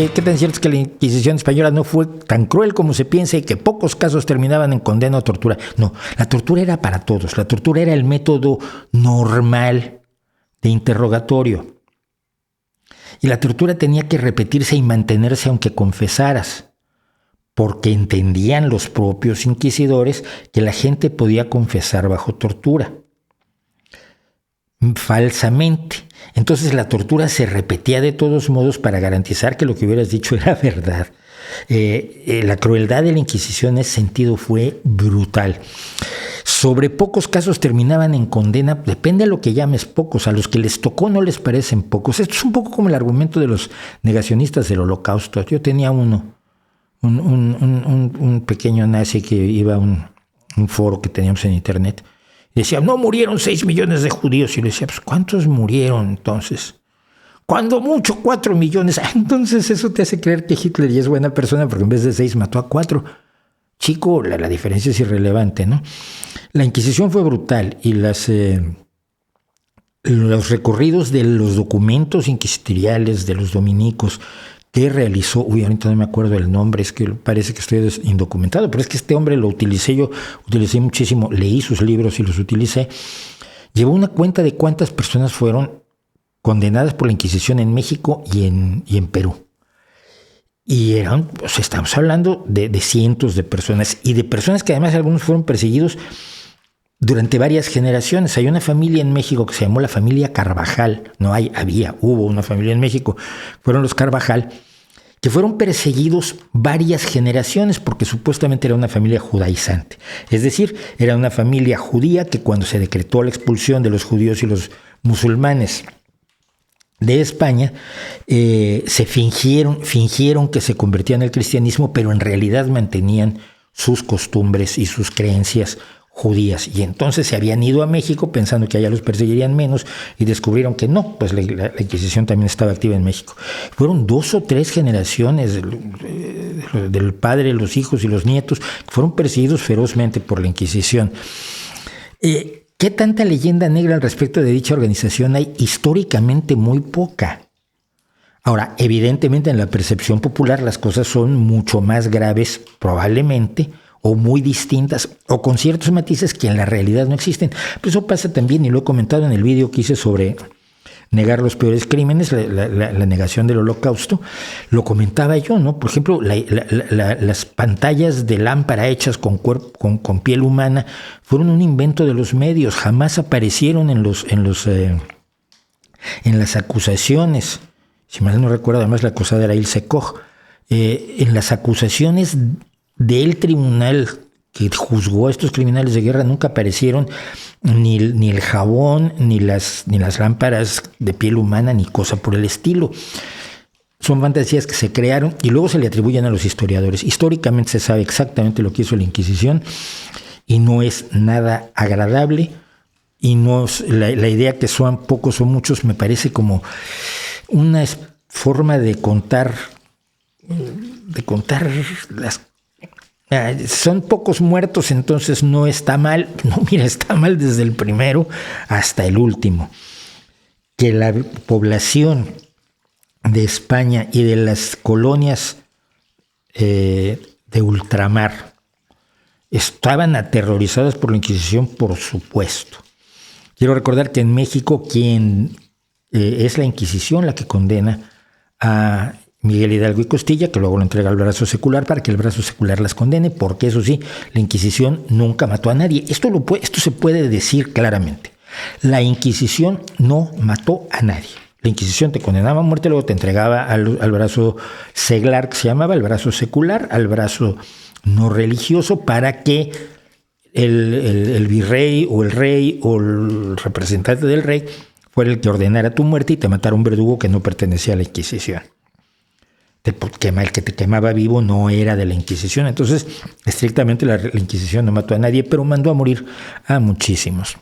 ¿Qué tan cierto es que la Inquisición española no fue tan cruel como se piensa y que pocos casos terminaban en condena o tortura? No, la tortura era para todos. La tortura era el método normal de interrogatorio. Y la tortura tenía que repetirse y mantenerse aunque confesaras, porque entendían los propios inquisidores que la gente podía confesar bajo tortura. Falsamente. Entonces la tortura se repetía de todos modos para garantizar que lo que hubieras dicho era verdad. La crueldad de la Inquisición en ese sentido fue brutal. Sobre pocos casos terminaban en condena, depende de lo que llames pocos, a los que les tocó no les parecen pocos. Esto es un poco como el argumento de los negacionistas del Holocausto. Yo tenía un pequeño nazi que iba a un foro que teníamos en internet. Decía, no murieron 6 millones de judíos. Y le decía, pues ¿cuántos murieron entonces? Cuando mucho, 4 millones. Entonces eso te hace creer que Hitler ya es buena persona porque en vez de 6 mató a 4. Chico, la diferencia es irrelevante, ¿no? La Inquisición fue brutal y los recorridos de los documentos inquisitoriales de los dominicos que realizó, ahorita no me acuerdo el nombre, es que parece que estoy indocumentado, pero es que este hombre lo utilicé muchísimo, leí sus libros y los utilicé. Llevó una cuenta de cuántas personas fueron condenadas por la Inquisición en México y en Perú. Y estamos hablando de cientos de personas, y de personas que además algunos fueron perseguidos durante varias generaciones. Hay una familia en México que se llamó la familia Carvajal. Hubo una familia en México, fueron los Carvajal, que fueron perseguidos varias generaciones porque supuestamente era una familia judaizante. Es decir, era una familia judía que cuando se decretó la expulsión de los judíos y los musulmanes de España, se fingieron que se convertían al cristianismo, pero en realidad mantenían sus costumbres y sus creencias judías, y entonces se habían ido a México pensando que allá los perseguirían menos y descubrieron que no, pues la Inquisición también estaba activa en México. Fueron 2 o 3 generaciones del padre, los hijos y los nietos que fueron perseguidos ferozmente por la Inquisición. ¿Qué tanta leyenda negra al respecto de dicha organización hay? Históricamente muy poca. Ahora, evidentemente en la percepción popular las cosas son mucho más graves, probablemente, o muy distintas, o con ciertos matices que en la realidad no existen. Pero eso pasa también, y lo he comentado en el vídeo que hice sobre negar los peores crímenes, la negación del Holocausto. Lo comentaba yo, ¿no? Por ejemplo, las pantallas de lámpara hechas con piel humana fueron un invento de los medios, jamás aparecieron en las acusaciones. Si mal no recuerdo, además la acusada era Ilse Koch. En las acusaciones del tribunal que juzgó a estos criminales de guerra nunca aparecieron ni el jabón, ni las lámparas de piel humana, ni cosa por el estilo. Son fantasías que se crearon y luego se le atribuyen a los historiadores. Históricamente se sabe exactamente lo que hizo la Inquisición y no es nada agradable, y no es, la idea que son pocos o muchos me parece como una forma de contar las. Son pocos muertos, entonces no está mal. No, mira, está mal desde el primero hasta el último. Que la población de España y de las colonias de ultramar estaban aterrorizadas por la Inquisición, por supuesto. Quiero recordar que en México quien es la Inquisición la que condena a Miguel Hidalgo y Costilla, que luego lo entrega al brazo secular para que el brazo secular las condene, porque eso sí, la Inquisición nunca mató a nadie. Esto se puede decir claramente. La Inquisición no mató a nadie. La Inquisición te condenaba a muerte, luego te entregaba al brazo seglar, que se llamaba, el brazo secular, al brazo no religioso, para que el virrey o el rey o el representante del rey fuera el que ordenara tu muerte y te matara un verdugo que no pertenecía a la Inquisición. El que te quemaba vivo no era de la Inquisición. Entonces, estrictamente la Inquisición no mató a nadie, pero mandó a morir a muchísimos.